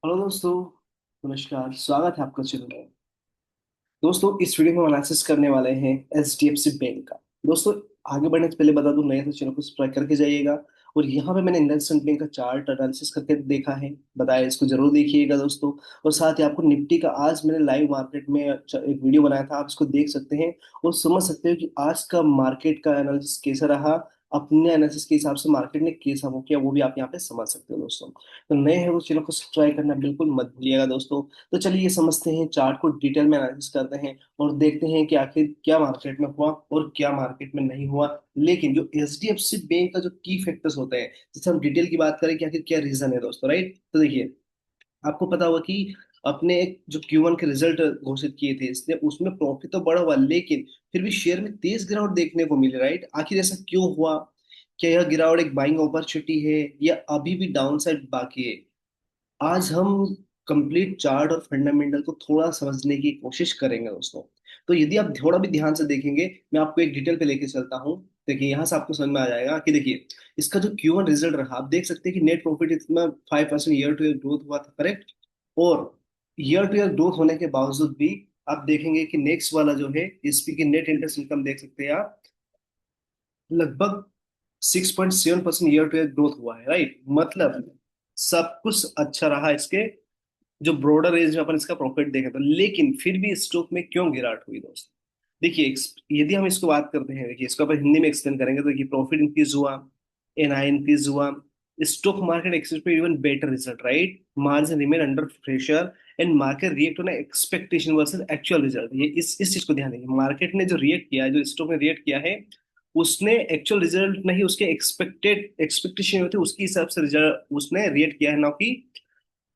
Hello दोस्तों। नमस्कार, स्वागत है आपका चैनल में। दोस्तों, इस वीडियो में हम एनालिसिस करने वाले हैं एचडीएफसी बैंक का। दोस्तों, आगे बढ़ने से पहले बता दूं, नए तो चैनल को सब्सक्राइब करके जाइएगा। और यहाँ पे मैंने इंडसइंड बैंक का चार्ट एनालिसिस करके देखा है, बताया, इसको जरूर देखिएगा दोस्तों। और साथ ही आपको निफ्टी का आज मैंने लाइव मार्केट में एक वीडियो बनाया था, आप इसको देख सकते हैं और समझ सकते हो कि आज का मार्केट का एनालिसिस कैसा रहा। अपने एनालिसिस के हिसाब से मार्केट ने कैसा हो किया वो भी आप यहाँ पे समझ सकते हो दोस्तों। तो नए हैं तो चैनल को सब्सक्राइब करना बिल्कुल मत भूलिएगा दोस्तों। तो चलिए ये समझते हैं, चार्ट को डिटेल में एनालिसिस करते हैं और देखते हैं कि आखिर क्या मार्केट में हुआ और क्या मार्केट में नहीं हुआ। लेकिन जो एचडीएफसी बैंक का जो की फैक्टर्स होते हैं, जैसे हम डिटेल की बात करें कि आखिर क्या रीजन है दोस्तों, राइट। तो देखिए, आपको पता होगा कि अपने एक जो Q1 के रिजल्ट घोषित किए थे इसने, उसमें प्रॉफिट तो बड़ा हुआ, लेकिन फिर भी शेयर में तेज गिरावट देखने को मिली, राइट। आखिर ऐसा क्यों हुआ? क्या यह गिरावट एक बाइंग अपॉर्चुनिटी है या अभी भी डाउनसाइड बाकी है? आज हम कंप्लीट चार्ट और फंडामेंटल को थोड़ा समझने की कोशिश करेंगे दोस्तों। तो यदि आप थोड़ा भी ध्यान से देखेंगे, मैं आपको एक डिटेल पे लेके चलता हूँ। देखिए, यहाँ से आपको समझ में आ जाएगा कि देखिए, इसका जो Q1 रिजल्ट रहा, आप देख सकते हैं कि नेट प्रॉफिट इसमें 5% ईयर टू ईयर ग्रोथ हुआ था, करेक्ट। और ईयर टू ईयर ग्रोथ होने के बावजूद भी आप देखेंगे कि नेक्स्ट वाला जो है, इसपी की नेट इंटरेस्ट इनकम देख सकते हैं आप, लगभग 6.7% ईयर टू ईयर ग्रोथ हुआ है, राइट। मतलब सब कुछ अच्छा रहा इसके जो ब्रॉडर रेंज में अपन इसका प्रॉफिट देखे तो। लेकिन फिर भी स्टॉक में क्यों गिरावट हुई दोस्तों? देखिए, यदि हम इसको बात करते हैं, देखिए इसको अपन हिंदी में एक्सप्लेन करेंगे तो देखिए, प्रॉफिट इंक्रीज हुआ, एनआई इंक्रीज हुआ, stock market expect even better result, right. Margin remain under pressure and market react on expectation versus actual result. ये इस चीज को ध्यान देंगे, मार्केट ने जो रिएक्ट किया है, जो स्टॉक ने रिएक्ट किया है, उसने एक्चुअल रिजल्ट नहीं, उसके एक्सपेक्टेशन होती है उसके हिसाब से रिजल्ट उसने रिएक्ट किया है, ना कि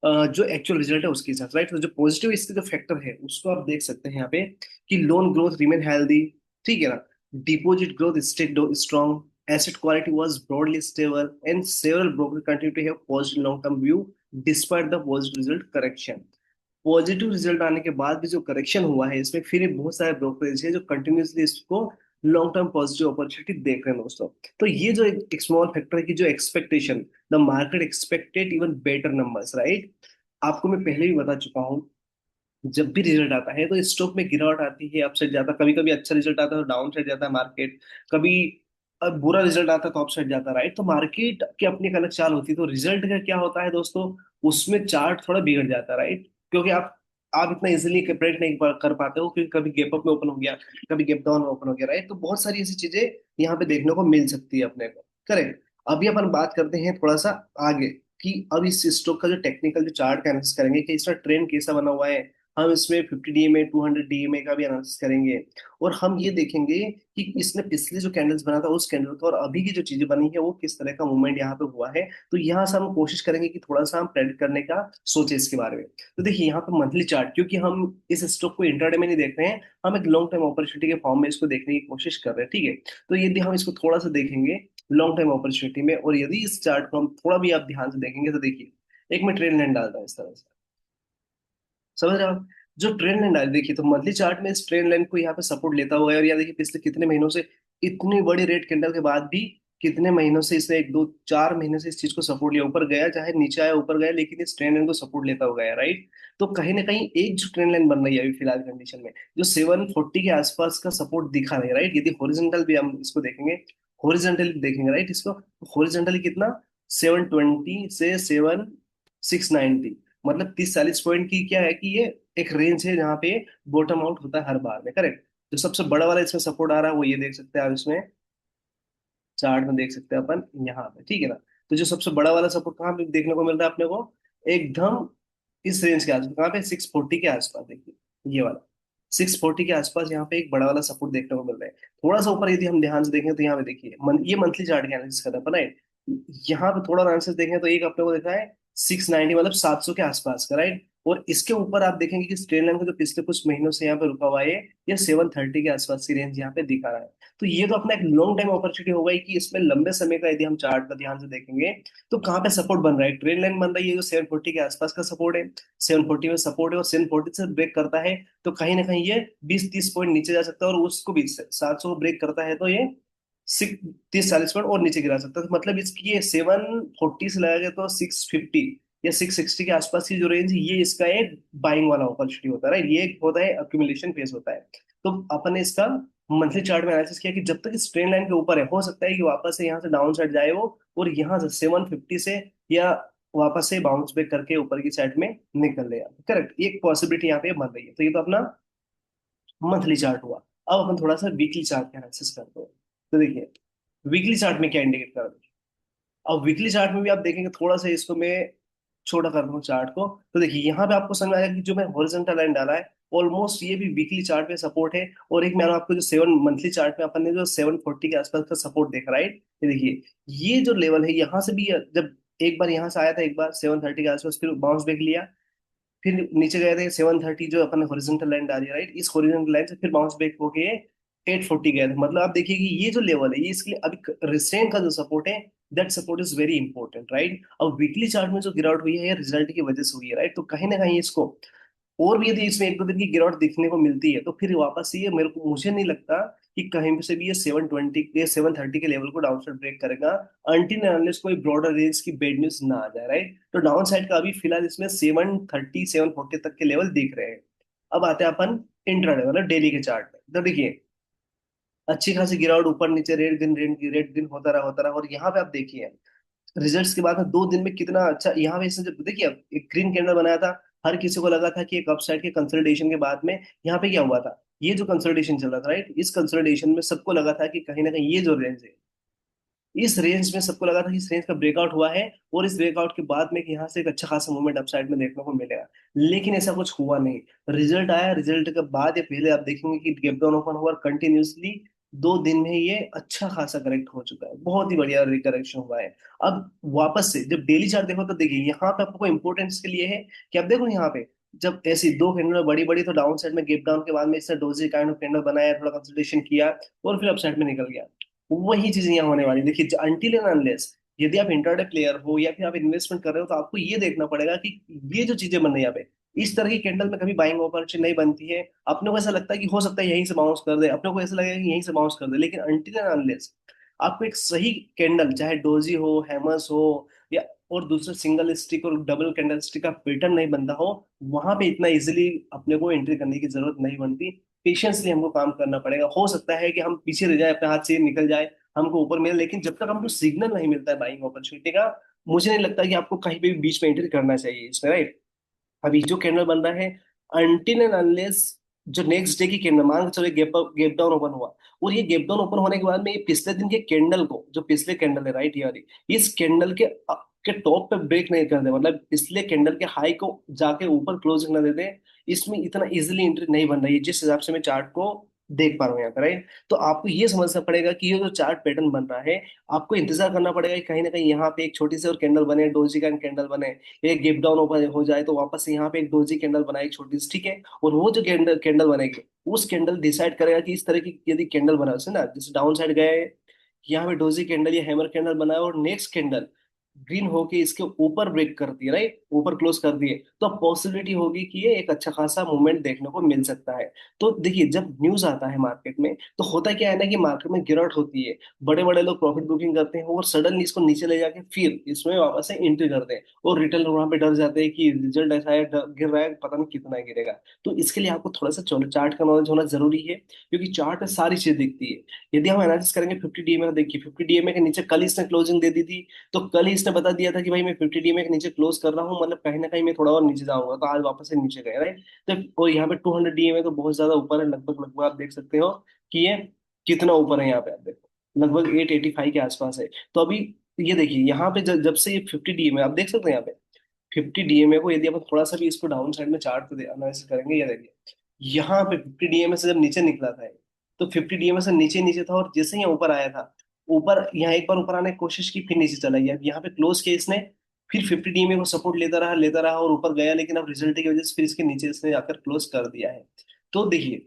जो एक्चुअल रिजल्ट है उसके हिसाब से, राइट। तो जो पॉजिटिव इसके जो फैक्टर है उसको आप देख सकते हैं यहाँ पे कि लोन ग्रोथ रिमेन हेल्दी, ठीक है ना। Deposit growth stayed strong, asset quality was broadly stable and several broker continue to have positive long term view despite the positive result correction. Positive result आने के बाद भी जो करेक्शन हुआ है इसमें, फिर भी बहुत सारे ब्रोकरेज है जो कंटिन्यूसली इसको लॉन्ग टर्म पॉजिटिव अपॉर्चुनिटी देख रहे हैं दोस्तों। तो ये जो एक स्मॉल फैक्टर है कि जो expectation, the market expected even better numbers, right. आपको मैं पहले भी बता चुका हूँ, जब भी रिजल्ट आता है तो स्टॉक में गिरावट आती है, अपसाइड जाता है, कभी कभी अच्छा रिजल्ट आता है तो डाउन साइड जाता है मार्केट, कभी बुरा रिजल्ट आता है तो अपसाइड जाता है, राइट। तो मार्केट की अपनी एक अलग चाल होती है। तो रिजल्ट का क्या होता है दोस्तों, उसमें चार्ट थोड़ा बिगड़ जाता है, राइट। क्योंकि आप इतना इजिली प्रेडिक्ट नहीं कर पाते हो, क्योंकि कभी गैप अप में ओपन हो गया, कभी गैप डाउन में ओपन हो गया, राइट। तो बहुत सारी ऐसी चीजें यहाँ पे देखने को मिल सकती है अपने को, करेक्ट। अभी अपन बात करते हैं थोड़ा सा आगे कि अब इस स्टॉक का जो टेक्निकल जो चार्ट का एनालिसिस करेंगे कि इसका ट्रेंड कैसा बना हुआ है। हम इसमें 50 डीएमए 200 डीएमए का भी एनालिसिस करेंगे। और हम ये देखेंगे कि इसने पिछले जो कैंडल्स बना था उस कैंडल का और अभी की जो चीजें बनी है वो किस तरह का मूवमेंट यहाँ पे हुआ है। तो यहाँ से हम कोशिश करेंगे कि थोड़ा सा हम प्रेडिक्ट करने का सोचे इसके बारे में। तो देखिए, यहाँ पे मंथली चार्ट, क्योंकि हम इस स्टॉक को इंट्राडे में नहीं देख रहे हैं, हम एक लॉन्ग टर्म अपॉर्चुनिटी के फॉर्म में इसको देखने की कोशिश कर रहे हैं, ठीक है। तो यदि हम इसको थोड़ा सा देखेंगे लॉन्ग टर्म अपॉर्चुनिटी में, और यदि इस चार्ट को हम थोड़ा भी आप ध्यान से देखेंगे तो देखिए, एक में ट्रेंड लाइन डालता है इस तरह से, समझ रहे हो आप। जो ट्रेंड लाइन डाल, देखिए तो मंथली चार्ट में इस ट्रेंड लाइन को यहाँ पे सपोर्ट लेता हुआ है। और यहाँ देखिए, पिछले कितने महीनों से, इतनी बड़ी रेड कैंडल के बाद भी कितने महीनों से इसने, 1 2 4 महीने से इस चीज को सपोर्ट लिया, ऊपर गया चाहे नीचे आया ऊपर गया, लेकिन इस ट्रेंड लाइन को सपोर्ट लेता हुआ गया, राइट। तो कहीं ना कहीं एक जो ट्रेंड लाइन बन रही है अभी फिलहाल कंडीशन में, जो 740 के आसपास का सपोर्ट दिखा रही है, राइट। यदि हॉरिजॉन्टल भी हम इसको देखेंगे, हॉरिजॉन्टली देखेंगे, राइट, इसको हॉरिजॉन्टली कितना, 720 से 7 690, मतलब 30 40 पॉइंट की क्या है कि ये एक रेंज है जहाँ पे बॉटम आउट होता है हर बार में, करेक्ट। जो सबसे बड़ा वाला इसमें सपोर्ट आ रहा है वो ये देख सकते हैं आप, इसमें चार्ट में देख सकते हैं अपन यहाँ पे, ठीक है ना। तो जो सबसे बड़ा वाला सपोर्ट कहाँ पे देखने को मिल रहा है अपने को, एकदम इस रेंज के आसपास, कहाँ पे, 640 के आसपास, देखिए ये वाला 640 के आसपास यहाँ पे एक बड़ा वाला सपोर्ट देखने को मिल रहा है। थोड़ा सा ऊपर यदि हम ध्यान से देखें तो यहाँ पे देखिए, ये मंथली चार्ट के एनालिसिस कर रहा है अपन, राइट। यहाँ पे थोड़ा एनालिसिस देखें तो एक अपने को देखा है 690, मतलब 700 के आसपास का, राइट। और इसके ऊपर आप देखेंगे कि स्ट्रेट लाइन को जो पिछले कुछ महीनों से यहाँ पे रुका हुआ है, ये 730 के आसपास की रेंज यहाँ पे दिखा रहा है। तो ये तो अपना एक लॉन्ग टाइम अपॉर्चुनिटी होगा ही कि इसमें लंबे समय का यदि हम चार्ट का ध्यान से देखेंगे तो कहाँ पे सपोर्ट बन रहा है, ट्रेन लाइन बन रही है जो 740 के आसपास का सपोर्ट है। 740 में सपोर्ट है और 740 से ब्रेक करता है तो कहीं ना कहीं ये 20 30 पॉइंट नीचे जा सकता है, और उसको भी 700 को ब्रेक करता है तो ये 30 40 पॉइंट और नीचे गिरा सकता है। तो मतलब इसकी ये 740 से लगाएगा तो 650, या 660 के आसपास की जो रेंज है, ये इसका एक बाइंग वाला अपॉर्चुनिटी होता है, राइट। ये एक होता है अक्यूमुलेशन फेज होता है। तो अपन ने इसका मंथली चार्ट में एनालिसिस किया कि जब तक इस ट्रेंड लाइन के ऊपर है, हो सकता है कि वापस से यहाँ से डाउन साइड जाए वो, और यहाँ से 750 से या वापस से बाउंस बैक करके वीकली की साइड में निकल ले। करेक्ट, एक पॉसिबिलिटी यहाँ पे बन रही है। तो ये तो अपना मंथली चार्ट हुआ। अब अपन थोड़ा सा वीकली चार्ट का एनालिसिस करते हैं। तो देखिए वीकली चार्ट में क्या इंडिकेट कर रहा है। अब वीकली चार्ट में भी आप देखेंगे, थोड़ा सा इसको मैं छोटा कर दूं चार्ट को, तो देखिए यहाँ पे आपको समझ आएगा कि जो मैं हॉरिजॉन्टल लाइन डाला है, ऑलमोस्ट ये भी वीकली चार्ट पे सपोर्ट है। और एक मैंने आपको जो सेवन मंथली चार्ट में अपन ने जो 740 के आसपास का सपोर्ट देखा, राइट। ये देखिए ये जो लेवल है यहाँ से भी, जब एक बार यहाँ से आया था, एक बार 730 के आसपास, फिर बाउंस बैक लिया, फिर नीचे गए थे 730, जो अपन ने हॉरिजॉन्टल लाइन डाली, राइट। इस हॉरिजॉन्टल लाइन से फिर बाउंस बैक होके 840 गए थे। मतलब आप देखिए कि ये जो लेवल है, ये इसके लिए अभी रिसेंट का जो सपोर्ट है, that support is very important, right. अब वीकली चार्ट में जो गिरावट हुई है, ये रिजल्ट की वजह से हुई है, राइट। तो कहीं ना कहीं इसको, और भी यदि इसमें एक दो दिन की गिरावट दिखने को मिलती है, तो फिर वापस से ये मेरे को, मुझे नहीं लगता कि कहीं से भी ये 720 के 730 के लेवल को डाउन साइड ब्रेक करेगा, अनटिल अनलेस कोई ब्रॉडर रेंज की बेड न्यूज ना आ जाए, राइट। तो डाउन साइड का अभी फिलहाल इसमें 730 740 तक के लेवल दिख रहे हैं। अब आते हैं अपन इंट्राडे मतलब डेली के चार्ट में। तो देखिए अच्छी खासी गिरावट, ऊपर नीचे, रेड ग्रीन होता रहा। और यहाँ पे आप देखिए रिजल्ट्स के बाद में 2 दिन में कितना अच्छा, यहाँ पे इसने जब देखिए अब एक ग्रीन कैंडल बनाया था, हर किसी को लगा था कि एक अपसाइड के कंसोलिडेशन के बाद में यहाँ पे क्या हुआ था, ये जो कंसोलिडेशन चल रहा था, राइट। इस कंसोलिडेशन में सबको लगा था कि कहीं ना कहीं ये जो रेंज है, इस रेंज में सबको लगा था कि इस रेंज का ब्रेकआउट हुआ है, और इस ब्रेकआउट के बाद में कि यहाँ से एक अच्छा खासा मूवमेंट अपसाइड में देखने को मिलेगा। लेकिन ऐसा कुछ हुआ नहीं। रिजल्ट आया, रिजल्ट के बाद या पहले आप देखेंगे कि गैप डाउन ओपन हुआ कंटिन्यूसली, 2 दिन में ये अच्छा खासा करेक्ट हो चुका है, बहुत ही बढ़िया रिकरेक्शन हुआ है। अब वापस से जब डेली चार्ट देखो, तो देखिए यहाँ पे आपको इंपॉर्टेंस के लिए है कि आप देखो यहाँ पे जब ऐसी दो कैंडल बड़ी बड़ी, तो डाउन साइड में गैप डाउन के बाद में इसने डोजी काइंड ऑफ कैंडल बनाया, थोड़ा कंसल्टेशन किया, और फिर अपसाइड में निकल गया। वही चीज यहाँ होने वाली है। देखिए अनटिल एंड अनलेस यदि आप इंट्राडे प्लेयर हो या फिर आप इन्वेस्टमेंट कर रहे हो, तो आपको ये देखना पड़ेगा कि ये जो चीजें बन रही है यहाँ पे, इस तरह की कैंडल में कभी बाइंग अपॉर्चुनिटी नहीं बनती है। अपने को ऐसा लगता है कि हो सकता है यहीं से बाउंस कर दे, अपने को ऐसा लगेगा कि यहीं से बाउंस कर दे, लेकिन अनटिल एंड अनलेस आपको एक सही कैंडल, चाहे डोजी हो, हैमर्स हो, या और दूसरे सिंगल स्टिक और डबल कैंडल स्टिक का पैटर्न नहीं बनता हो, वहां पे इतना इजिली अपने को एंट्री करने की जरूरत नहीं बनती। पेशेंसली हमको काम करना पड़ेगा। हो सकता है कि हम पीछे रह जाए, अपने हाथ से निकल जाए, हमको ऊपर मिले, लेकिन जब तक हमको सिग्नल नहीं मिलता है बाइंग अपॉर्चुनिटी का, मुझे नहीं लगता कि आपको कहीं पे भी बीच में एंट्री करना चाहिए इसमें, राइट। अभी जो कैंडल बन रहा है, अनटिल एंड अनलेस जो नेक्स्ट डे की कैंडल, मान के चलो गैप गैप डाउन ओपन हुआ, और ये गैप डाउन ओपन होने के बाद में ये पिछले दिन के कैंडल को, जो पिछले कैंडल है, राइट, यार इस कैंडल के टॉप पे ब्रेक नहीं कर दे, मतलब पिछले कैंडल के हाई को जाके ऊपर क्लोजिंग ना दे दे, इसमें इतना इजिली एंट्री नहीं बन रही है, जिस हिसाब से मैं चार्ट को देख पा रहा हूँ यहाँ पे, राइट। तो आपको ये समझना पड़ेगा कि ये जो चार्ट पैटर्न बन रहा है, आपको इंतजार करना पड़ेगा कि कहीं ना कहीं यहाँ पे एक छोटी सी और कैंडल बने, डोजी का कैंडल बने, एक गैप डाउन ओपन हो जाए, तो वापस से यहाँ पे एक डोजी कैंडल बनाए, एक छोटी सी, ठीक है। और वो जो कैंडल कैंडल बनेगी, उस कैंडल डिसाइड करेगा कि इस तरह की यदि कैंडल बना उसे ना, जैसे डाउन साइड गए, यहाँ पे डोजी कैंडल या हैमर कैंडल बनाया, और नेक्स्ट कैंडल ग्रीन होके इसके ऊपर ब्रेक कर दिए, राइट, ऊपर क्लोज कर दिए, तो अब पॉसिबिलिटी होगी कि ये एक अच्छा खासा मूवमेंट देखने को मिल सकता है। तो देखिए जब न्यूज आता है मार्केट में, तो होता क्या है ना कि मार्केट में गिरावट होती है, बड़े बड़े लोग प्रॉफिट बुकिंग करते हैं, और सडनली इसको नीचे ले जाके फिर इसमें वापस से एंट्री करते हैं, और रिटेलर वहां पे डर जाते हैं कि रिजल्ट ऐसा है, गिर रहा है, पता नहीं कितना गिरेगा। तो इसके लिए आपको थोड़ा सा चार्ट का नॉलेज होना जरूरी है, क्योंकि चार्ट में सारी चीज दिखती है। यदि हम एनालिसिस करेंगे 50 डीएमए का, देखिए 50 डीएमए के नीचे कल इसने क्लोजिंग दे दी थी, तो कल ही इसने बता दिया था कि भाई मैं 50 डीएमए के नीचे क्लोज कर रहा हूँ, मतलब कहीं ना कहीं मैं थोड़ा और नीचे जाऊंगा, तो आज वापस से नीचे गए, राइट। तो और यहाँ पे 200 डीएमए तो बहुत ज्यादा ऊपर है, लगभग लगभग आप देख सकते हो कि ये कितना ऊपर है। यहाँ पे आप देखो लगभग 885 के आसपास है। तो अभी ये देखिए यहाँ पे जब से ये 50 डीएमए आप देख सकते हैं, यहाँ पे 50 डीएमए को यदि आप थोड़ा सा भी इसको डाउन साइड में चार्ट पे एनालिसिस करेंगे, या देखिए यहाँ पे 50 डीएमए से जब नीचे निकला था ये, तो 50 डीएमए से नीचे नीचे था, और जैसे ही ऊपर आया था, ऊपर यहाँ एक बार ऊपर आने की कोशिश की, फिर नीचे चला गया, यहाँ पे क्लोज किया इसने, फिर 50 डीएमए को सपोर्ट लेता रहा और ऊपर गया, लेकिन अब रिजल्ट की वजह से फिर इसके नीचे इसने जाकर क्लोज कर दिया है। तो देखिए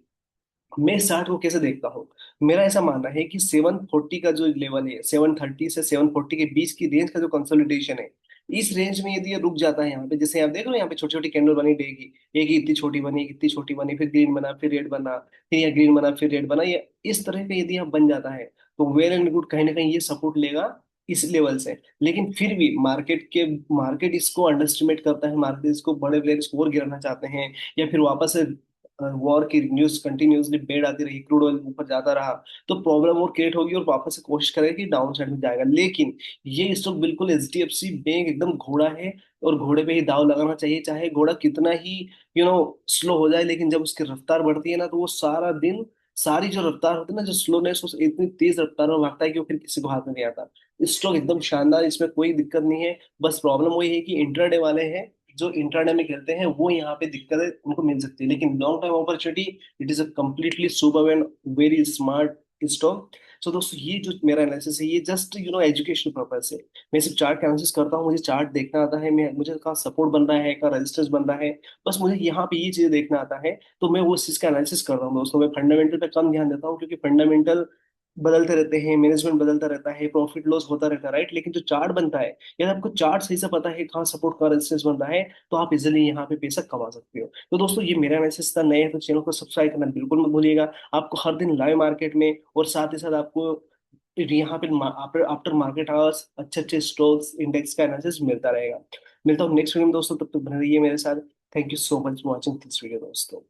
मैं इस चार्ट को कैसे देखता हूँ, मेरा ऐसा मानना है कि 740 का जो लेवल है, 730 से 740 के बीच की रेंज का जो कंसोलिडेशन है, इस रेंज में यदि ये रुक जाता है, यहाँ पे जैसे आप देख रहे हो, यहाँ पे छोटी छोटी कैंडल बनी डे की, एक ही इतनी छोटी बनी, एक इतनी छोटी बनी, फिर ग्रीन बना, फिर रेड बना, फिर या ग्रीन बना, फिर रेड बना, ये इस तरह का यदि यहाँ बन जाता है, तो वेल एंड गुड, कहीं ना कहीं ये सपोर्ट लेगा इस लेवल से। लेकिन फिर भी मार्केट इसको अंडरस्टिमेट करता है, मार्केट इसको, बड़े प्लेयर इसको और गिराना चाहते हैं, या फिर वापस से वॉर की न्यूज कंटिन्यूसली बेड आती रही, क्रूड ऑयल ऊपर जाता रहा, तो प्रॉब्लम और क्रिएट होगी और वापस से कोशिश करेगा कि डाउन साइड में जाएगा। लेकिन ये स्टॉक बिल्कुल, एचडीएफसी बैंक एकदम घोड़ा है, और घोड़े पे ही दाव लगाना चाहिए, चाहे घोड़ा कितना ही स्लो हो जाए, लेकिन जब उसकी रफ्तार बढ़ती है ना, तो वो सारा दिन, सारी जो रफ्तार होती है ना, जो स्लोनेस, वो इतनी तेज रफ्तार में भागता है कि वो फिर किसी को हाथ में नहीं आता। स्टॉक एकदम शानदार, इसमें कोई दिक्कत नहीं है। बस प्रॉब्लम वही है कि इंट्राडे वाले हैं, जो इंट्राडे में खेलते हैं, वो यहाँ पे दिक्कत है, उनको मिल सकती है। लेकिन long term opportunity, it is a completely super and very smart stock. So दोस्तों, ये जो मेरा एनालिसिस है, ये जस्ट एजुकेशन पर्पज है। मैं सिर्फ चार्ट का एनालिसिस करता हूँ, मुझे चार्ट देखना आता है, मैं मुझे कहाँ सपोर्ट बन रहा है, कहाँ रेजिस्टेंस बन रहा है, बस मुझे यहाँ पे ये चीजें देखना आता है। तो मैं वो उस चीज का एनालिसिस कर रहा हूँ दोस्तों। मैं फंडामेंटल पे कम ध्यान देता हूँ, क्योंकि फंडामेंटल बदलते रहते हैं, मैनेजमेंट बदलता रहता है, प्रॉफिट लॉस होता रहता है, राइट। लेकिन जो चार्ट बनता है, यदि आपको चार्ट सही से पता है कहाँ सपोर्ट, कहाँ रेजिस्टेंस बन रहा है, तो आप इजिली यहाँ पे पैसा कमा सकते हो। तो दोस्तों, ये मेरा मैसेज था। नए हैं तो चैनल को सब्सक्राइब करना बिल्कुल मत भूलिएगा। आपको हर दिन लाइव मार्केट में, और साथ ही साथ आपको यहाँ पे आफ्टर आफ्टर मार्केट आवर्स अच्छे अच्छे स्टॉक्स इंडेक्स का एनालिसिस मिलता रहेगा। मिलता हूँ नेक्स्ट वीडियो में दोस्तों, तब तक बने रहिए मेरे साथ। Thank you so much for watching this video दोस्तों।